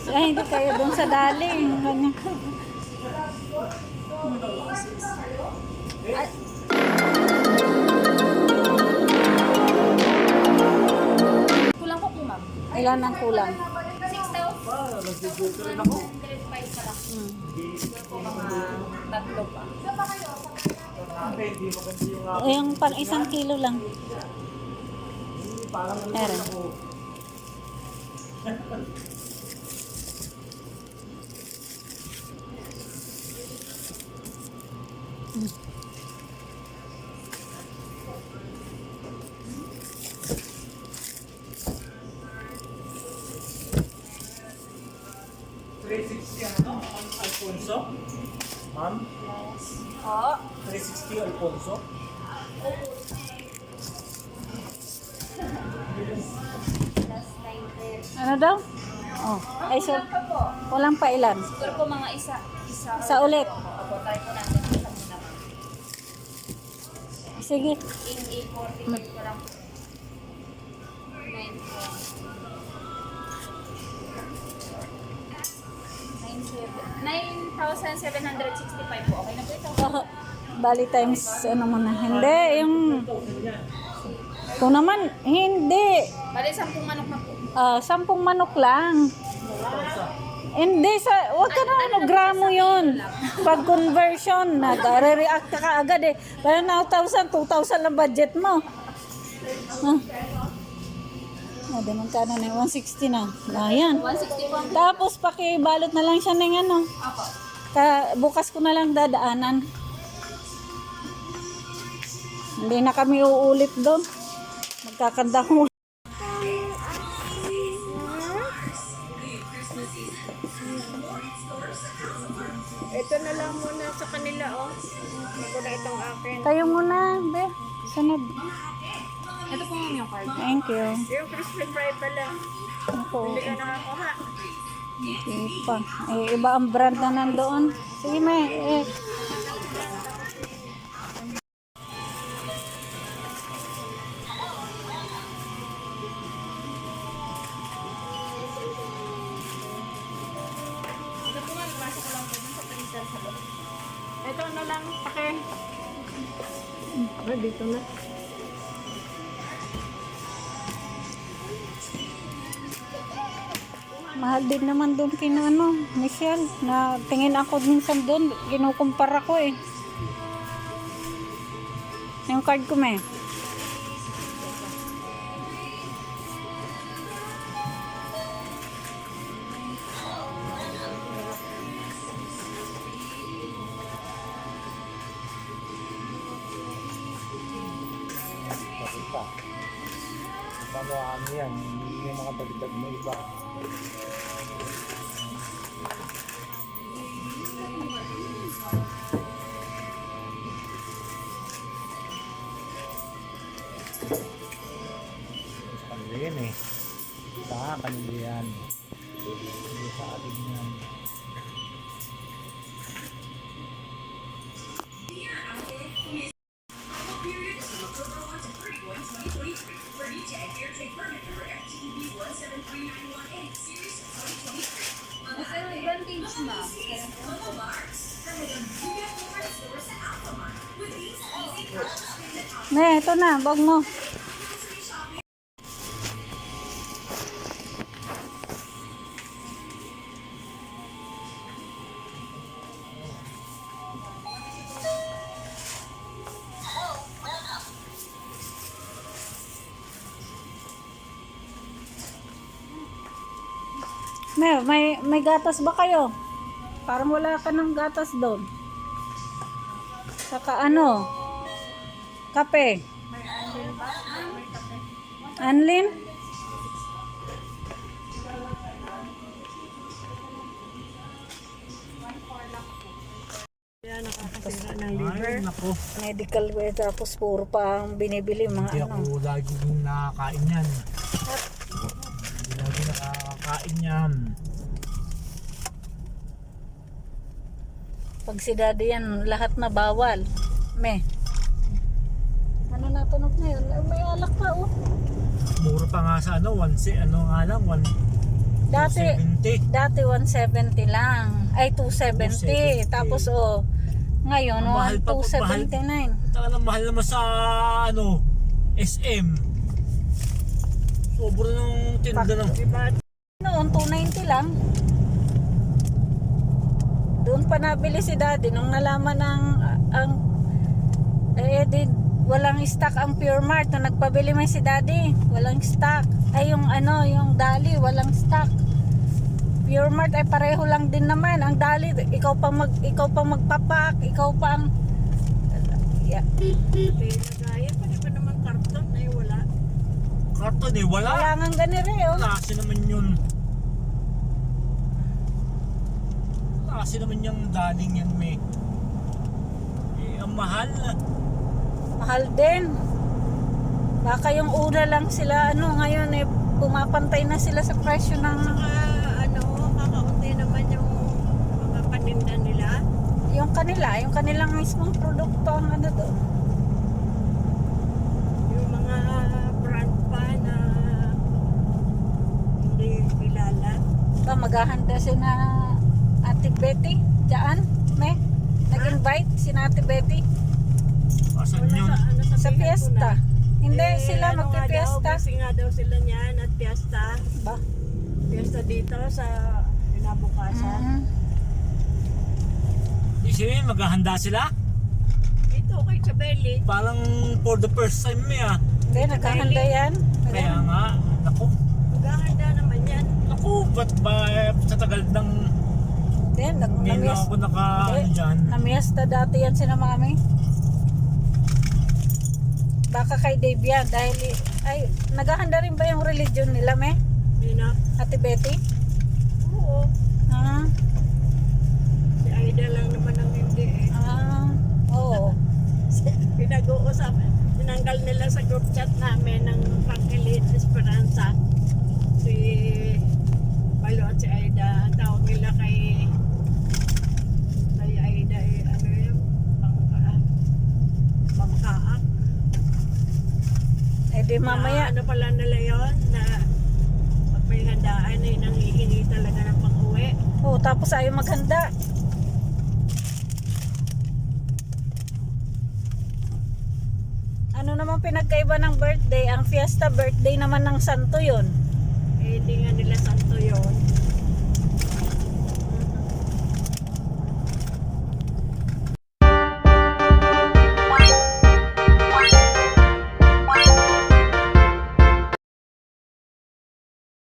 Ay, hindi kayo doon sa daling. Ganyan. Ay, kulang ko po, ma'am. Ilan ang kulang? 6,000. Rin ako. 105 pa lang. Po, mga tatlo pa. Hindi maganda yung Yung pang 1 kilo lang. parang Meron. ako. $360 ano? Alfonso? Ma'am? Oo. 360 Alfonso? Plus 9. Ano daw? Oh, ay so, Kulang pa po. kulang pa ilan? Siguro po mga isa. Isa ulit. Opo, tayo po natin. Isa muna. Sige. 8,845 pa lang po. 9,765 po. Okay na po ito. Oh, bali times ano mo na. Hindi, yung... Kung naman, hindi. Bali, 10 manok na po. 10 manok lang. Hindi, wag ka na ano, gramo yun. Pag conversion, nag-react ka agad eh. Kaya na 1,000, 2,000 lang budget mo. Di man ka na 160 na. Ayan. 160 po. Tapos pakibalot na lang siya ng ano. Apo. Bukas ko na lang dadaanan. Hindi na kami uulit doon. Magkakanda ko. Ito na lang muna sa kanila, oh. Ito na itong akin. Tayo muna, be. Sunod. Ito po yung card. Thank you. Yung crispy fry pala. Ako. Hindi ka nakakuha. Ipa. Iba ang brand na nandoon. Sige, may. Ito po nga, pasok ko lang po dun sa freezer sa loob. Ito na lang, pake. Dito na. Mahal din naman doon kina ano, Michelle. Na tingin ako minsan doon, kinukumpara ko eh. Yung card ko may. Bakit pa? Paano ano yan? Hindi yung mga dagdag mo iba. Sa kanila yan eh. Sa kanila yan. Hindi sa atin yan. Ito yung advantage, ma'am. Ne, ito na, bag mo. May gatas ba kayo? Parang wala ka ng gatas doon. Saka ano? Kape. Anlin? Kaya nakakasira ng liver. Ay, naku. Medical way, tapos puro pa ang binibili mga Hindi ano. ako lagi kong nakakain yan. Hindi lagi nakakain yan. Pag si daddy yan, lahat na bawal. Ano natunog na yun? May alak pa oh. Mura pa nga sa ano, ano nga lang, Dati, 270. dati 170 lang. Ay, 270. 270. Tapos, ngayon, Ang mahal pa, 279. Taka na mahal naman sa SM. Sobrang ng tinda ng... Diba? Noon, 290 lang. Doon pa nabili si daddy nung nalaman walang stock ang Pure Mart. Nung nagpabili may si daddy, walang stock. Ay yung Dali, walang stock. Pure Mart ay pareho lang din naman. Ang Dali, ikaw pa magpapak, ikaw pa ang Pinagaya pa rin ba naman karton ay wala. Karton eh, wala. wala ngang ganire Klase naman yun. Klase naman yung daling yan, may. Ang mahal. Mahal din. Baka yung una lang sila, ngayon pumapantay na sila sa presyo ng Kakaunti naman yung mga paninda nila. yung kanilang mismong produkto ang doon. Yung mga brand pa na hindi kilala. Maghahanda si na Ate Betty diyan, nag-invite si na Ate Betty Asan yun? sa fiesta. Hindi sila magpipiesta. Kasi nga daw sila niyan at fiesta. Ba? Fiesta dito sa kinabukasan. Isipin, maghahanda sila? Ito kay Chabeli. Parang for the first time may Hindi, naghahanda yan. Kaya nga, naku. Maghahanda naman yan. Naku, ba't ba sa tagal ng Hindi, ngayon lang ako dyan? namiesta dati yan sina mami. Baka kay Dave yan dahil naghahanda rin ba yung religion nila Hindi na. Ate Betty? Oo. Ah, Si Aida lang naman ang hindi eh. Oo. Pinag-uusap. Tinanggal nila sa group chat namin ng Pangkilit Esperanza. Si Palo at si Aida. Ang tawag nila kay Aida ano yun? Pangkaak. Di mamaya. Ano pala nila yun? Na pag may handaan ay nangihingi talaga ng pang-uwi. Tapos ayaw maghanda. Ano naman pinagkaiba ng birthday? Ang fiesta birthday naman ng santo yun.